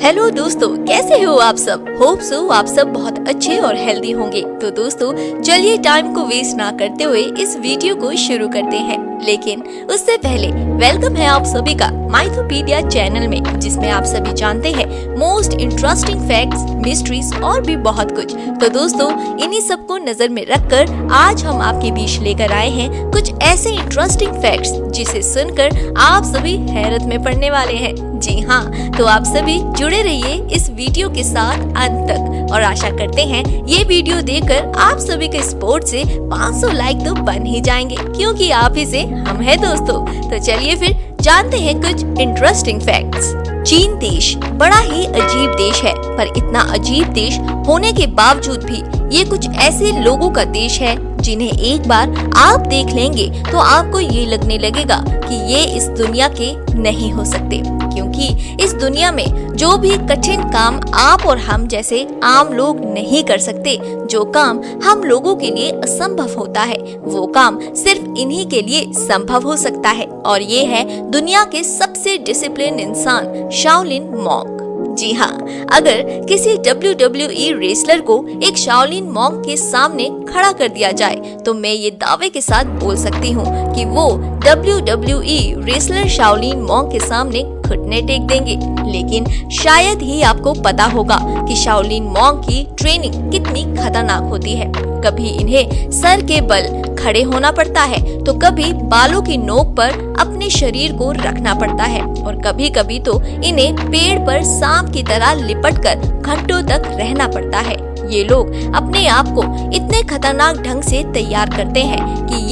Hello दोस्तों, कैसे हो आप सब। होप सो आप सब बहुत अच्छे और हेल्दी होंगे। तो दोस्तों चलिए टाइम को वेस्ट ना करते हुए इस वीडियो को शुरू करते हैं। लेकिन उससे पहले वेलकम है आप सभी का माइथोपीडिया चैनल में, जिसमें आप सभी जानते हैं मोस्ट इंटरेस्टिंग फैक्ट्स, मिस्ट्रीज और भी बहुत कुछ। तो दोस्तों इन्हीं सबको नजर में रखकर आज हम आपके बीच लेकर आए हैं कुछ ऐसे इंटरेस्टिंग फैक्ट्स जिसे सुनकर आप सभी हैरत में पड़ने वाले हैं। जी हाँ, तो आप सभी जुड़े रहिए इस वीडियो के साथ अंत तक और आशा करते हैं ये वीडियो देखकर आप सभी के सपोर्ट से 500 लाइक तो बन ही जाएंगे, क्योंकि आप ही से हम हैं दोस्तों। तो चलिए फिर जानते हैं कुछ इंटरेस्टिंग फैक्ट्स। चीन देश बड़ा ही अजीब देश है, पर इतना अजीब देश होने के बावजूद भी ये कुछ ऐसे लोगों का देश है जिन्हें एक बार आप देख लेंगे तो आपको ये लगने लगेगा कि ये इस दुनिया के नहीं हो सकते, क्योंकि इस दुनिया में जो भी कठिन काम आप और हम जैसे आम लोग नहीं कर सकते, जो काम हम लोगों के लिए असंभव होता है, वो काम सिर्फ इन्हीं के लिए संभव हो सकता है। और ये है दुनिया के सबसे डिसिप्लिन इंसान शाओलिन मॉन्क। जी हाँ, अगर किसी WWE रेसलर को एक शाओलिन मॉन्क के सामने खड़ा कर दिया जाए तो मैं ये दावे के साथ बोल सकती हूँ कि वो WWE रेसलर शाओलिन मॉन्क के सामने घुटने टेक देंगे। लेकिन शायद ही आपको पता होगा कि शाओलिन मॉन्क की ट्रेनिंग कितनी खतरनाक होती है। कभी इन्हें सर के बल खड़े होना पड़ता है तो कभी बालों की नोक पर अपने शरीर को रखना पड़ता है, और कभी कभी तो इन्हें पेड़ पर सांप की तरह लिपटकर घंटों तक रहना पड़ता है। ये लोग अपने आप को इतने खतरनाक ढंग से तैयार करते हैं कि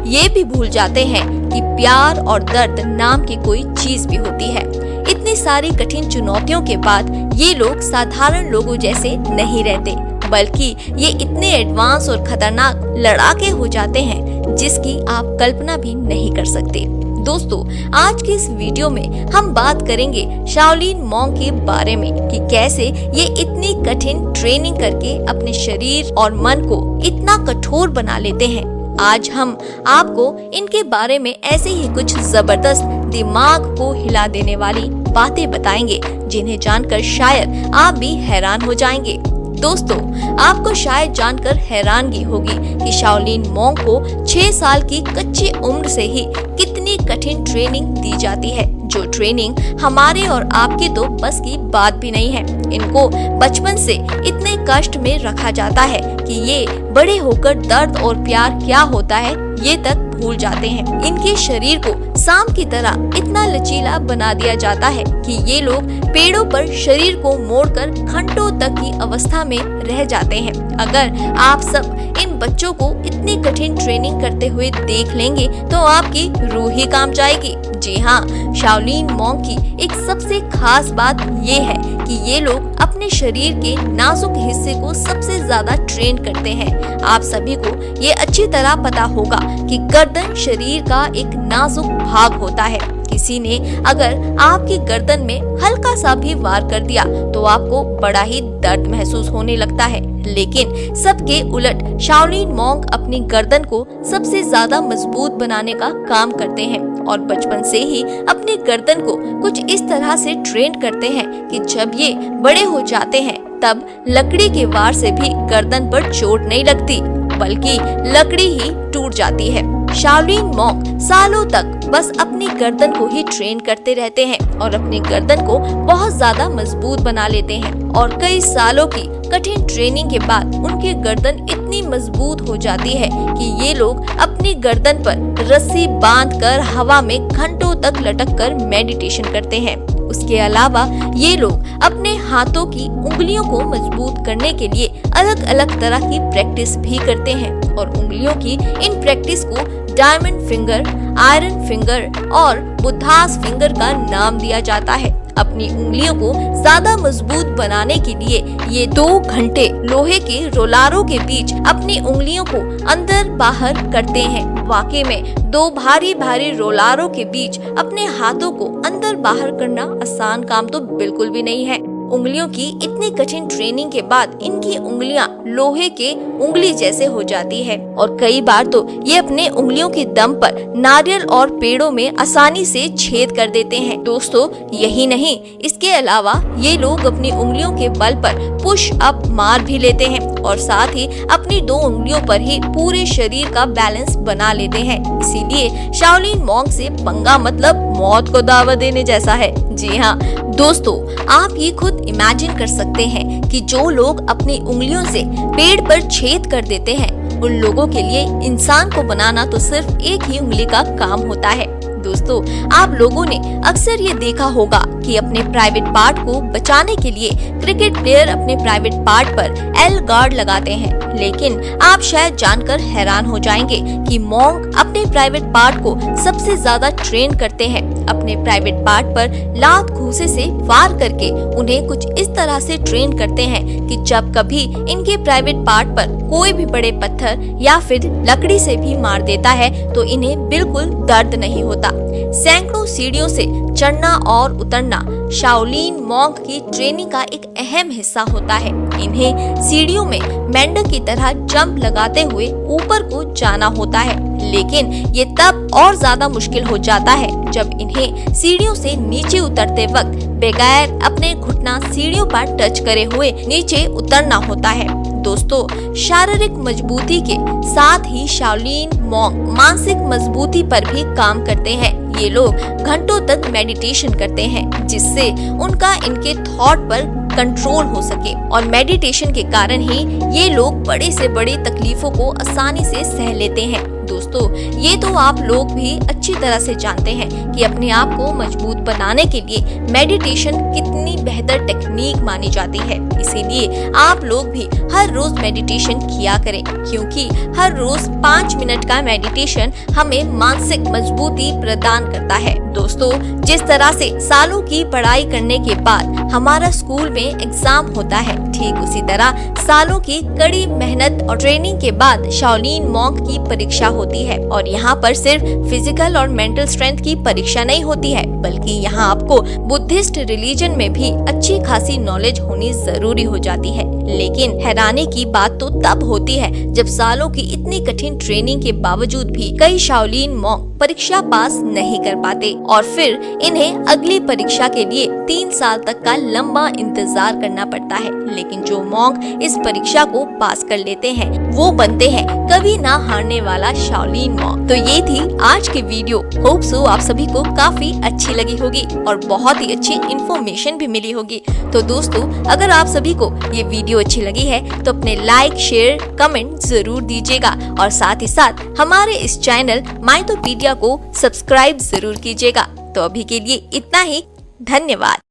ये भी भूल जाते हैं कि प्यार और दर्द नाम की कोई चीज भी होती है। इतनी सारी कठिन चुनौतियों के बाद ये लोग साधारण लोगों जैसे नहीं रहते, बल्कि ये इतने एडवांस और खतरनाक लड़ाके हो जाते हैं जिसकी आप कल्पना भी नहीं कर सकते। दोस्तों आज की इस वीडियो में हम बात करेंगे शाओलिन मॉन्क के बारे में कि कैसे ये इतनी कठिन ट्रेनिंग करके अपने शरीर और मन को इतना कठोर बना लेते हैं। आज हम आपको इनके बारे में ऐसे ही कुछ जबरदस्त दिमाग को हिला देने वाली बातें बताएंगे जिन्हें जानकर शायद आप भी हैरान हो जाएंगे। दोस्तों आपको शायद जानकर हैरानगी होगी कि शाओलिन मॉन्क को 6 साल की कच्ची उम्र से ही कितनी कठिन ट्रेनिंग दी जाती है, जो ट्रेनिंग हमारे और आपके तो बस की बात भी नहीं है। इनको बचपन से इतने कष्ट में रखा जाता है कि ये बड़े होकर दर्द और प्यार क्या होता है ये तक भूल जाते हैं। इनके शरीर को सांप की तरह इतना लचीला बना दिया जाता है कि ये लोग पेड़ों पर शरीर को मोड़कर घंटों तक की अवस्था में रह जाते हैं। अगर आप सब इन बच्चों को इतनी कठिन ट्रेनिंग करते हुए देख लेंगे तो आपकी रूह ही कांप जाएगी। जी हाँ, शाओलिन मॉन्क की एक सबसे खास बात ये है कि ये लोग अपने शरीर के नाजुक हिस्से को सबसे ज्यादा ट्रेन करते हैं। आप सभी को ये अच्छी तरह पता होगा कि गर्दन शरीर का एक नाजुक भाग होता है। किसी ने अगर आपकी गर्दन में हल्का सा भी वार कर दिया तो आपको बड़ा ही दर्द महसूस होने लगता है। लेकिन सबके उलट शाओलिन मॉन्क अपनी गर्दन को सबसे ज्यादा मजबूत बनाने का काम करते हैं और बचपन से ही अपनी गर्दन को कुछ इस तरह से ट्रेन करते हैं कि जब ये बड़े हो जाते हैं तब लकड़ी के वार से भी गर्दन पर चोट नहीं लगती, बल्कि लकड़ी ही टूट जाती है। शाओलिन मॉन्क सालों तक बस अपनी गर्दन को ही ट्रेन करते रहते हैं और अपनी गर्दन को बहुत ज्यादा मजबूत बना लेते हैं, और कई सालों की कठिन ट्रेनिंग के बाद उनकी गर्दन इतनी मजबूत हो जाती है कि ये लोग अपनी गर्दन पर रस्सी बांधकर हवा में घंटों तक लटककर मेडिटेशन करते हैं। उसके अलावा ये लोग अपने हाथों की उंगलियों को मजबूत करने के लिए अलग अलग तरह की प्रैक्टिस भी करते हैं, और उंगलियों की इन प्रैक्टिस को डायमंड फिंगर, आयरन फिंगर और बुद्धास फिंगर का नाम दिया जाता है। अपनी उंगलियों को ज्यादा मजबूत बनाने के लिए ये 2 घंटे लोहे के रोलारों के बीच अपनी उंगलियों को अंदर बाहर करते हैं। वाकई में 2 भारी भारी रोलारों के बीच अपने हाथों को अंदर बाहर करना आसान काम तो बिल्कुल भी नहीं है। उंगलियों की इतनी कठिन ट्रेनिंग के बाद इनकी उंगलियां लोहे के उंगली जैसे हो जाती है और कई बार तो ये अपने उंगलियों के दम पर नारियल और पेड़ों में आसानी से छेद कर देते हैं। दोस्तों यही नहीं, इसके अलावा ये लोग अपनी उंगलियों के बल पर पुश अप मार भी लेते हैं और साथ ही अपनी 2 उंगलियों पर ही पूरे शरीर का बैलेंस बना लेते हैं। इसीलिए शाओलिन मॉन्क से पंगा मतलब मौत को दावत देने जैसा है। जी हाँ दोस्तों, आप ये खुद इमेजिन कर सकते हैं कि जो लोग अपनी उंगलियों से पेड़ पर छेद कर देते हैं, उन लोगों के लिए इंसान को बनाना तो सिर्फ एक ही उंगली का काम होता है। दोस्तों, आप लोगों ने अक्सर ये देखा होगा कि अपने प्राइवेट पार्ट को बचाने के लिए क्रिकेट प्लेयर अपने प्राइवेट पार्ट पर एल गार्ड लगाते हैं, लेकिन आप शायद जानकर हैरान हो जाएंगे कि मॉन्क अपने प्राइवेट पार्ट को सबसे ज्यादा ट्रेन करते हैं। अपने प्राइवेट पार्ट पर लात घूंसे से वार करके उन्हें कुछ इस तरह से ट्रेन करते हैं कि जब कभी इनके प्राइवेट पार्ट पर कोई भी बड़े पत्थर या फिर लकड़ी से भी मार देता है तो इन्हें बिल्कुल दर्द नहीं होता। सैकड़ों सीढ़ियों से चढ़ना और उतरना शाओलिन मॉन्क की ट्रेनिंग का एक अहम हिस्सा होता है। इन्हें सीढ़ियों में मेंढक की तरह जंप लगाते हुए ऊपर को जाना होता है, लेकिन ये तब और ज्यादा मुश्किल हो जाता है जब इन्हें सीढ़ियों से नीचे उतरते वक्त बगैर अपने घुटना सीढ़ियों पर टच करे हुए नीचे उतरना होता है। दोस्तों, शारीरिक मजबूती के साथ ही शाओलिन मॉन्क मानसिक मजबूती पर भी काम करते हैं। ये लोग घंटों तक मेडिटेशन करते हैं जिससे उनका इनके थॉट पर कंट्रोल हो सके और मेडिटेशन के कारण ही ये लोग बड़े से बड़ी तकलीफों को आसानी से सह लेते हैं। दोस्तों, ये तो आप लोग भी अच्छी तरह से जानते हैं कि अपने आप को मजबूत बनाने के लिए मेडिटेशन कितनी बेहतर टेक्निक मानी जाती है। इसीलिए आप लोग भी हर रोज मेडिटेशन किया करें, क्योंकि हर रोज 5 मिनट का मेडिटेशन हमें मानसिक मजबूती प्रदान करता है। दोस्तों, जिस तरह से सालों की पढ़ाई करने के बाद हमारा स्कूल में एग्जाम होता है, ठीक उसी तरह सालों की कड़ी मेहनत और ट्रेनिंग के बाद शाओलिन मॉन्क की परीक्षा होती है। और यहाँ पर सिर्फ फिजिकल और मेंटल स्ट्रेंथ की परीक्षा नहीं होती है, बल्कि यहाँ आपको बुद्धिस्ट रिलीजन में भी अच्छी खासी नॉलेज होनी जरूरी हो जाती है। लेकिन हैरानी की बात तो तब होती है जब सालों की इतनी कठिन ट्रेनिंग के बावजूद भी कई शाओलिन मॉन्क परीक्षा पास नहीं कर पाते और फिर इन्हें अगली परीक्षा के लिए 3 साल तक का लंबा इंतजार करना पड़ता है। लेकिन जो मॉन्क इस परीक्षा को पास कर लेते हैं वो बनते हैं कभी ना हारने वाला शाओलिन मॉन्क। तो ये थी आज की वीडियो। होप सो आप सभी को काफी अच्छी लगी होगी और बहुत ही अच्छी इन्फॉर्मेशन भी मिली होगी। तो दोस्तों, अगर आप सभी को ये वीडियो अच्छी लगी है तो अपने लाइक, शेयर, कमेंट जरूर दीजिएगा और साथ ही साथ हमारे इस चैनल माइथोपीडिया को सब्सक्राइब जरूर कीजिएगा। तो अभी के लिए इतना ही, धन्यवाद।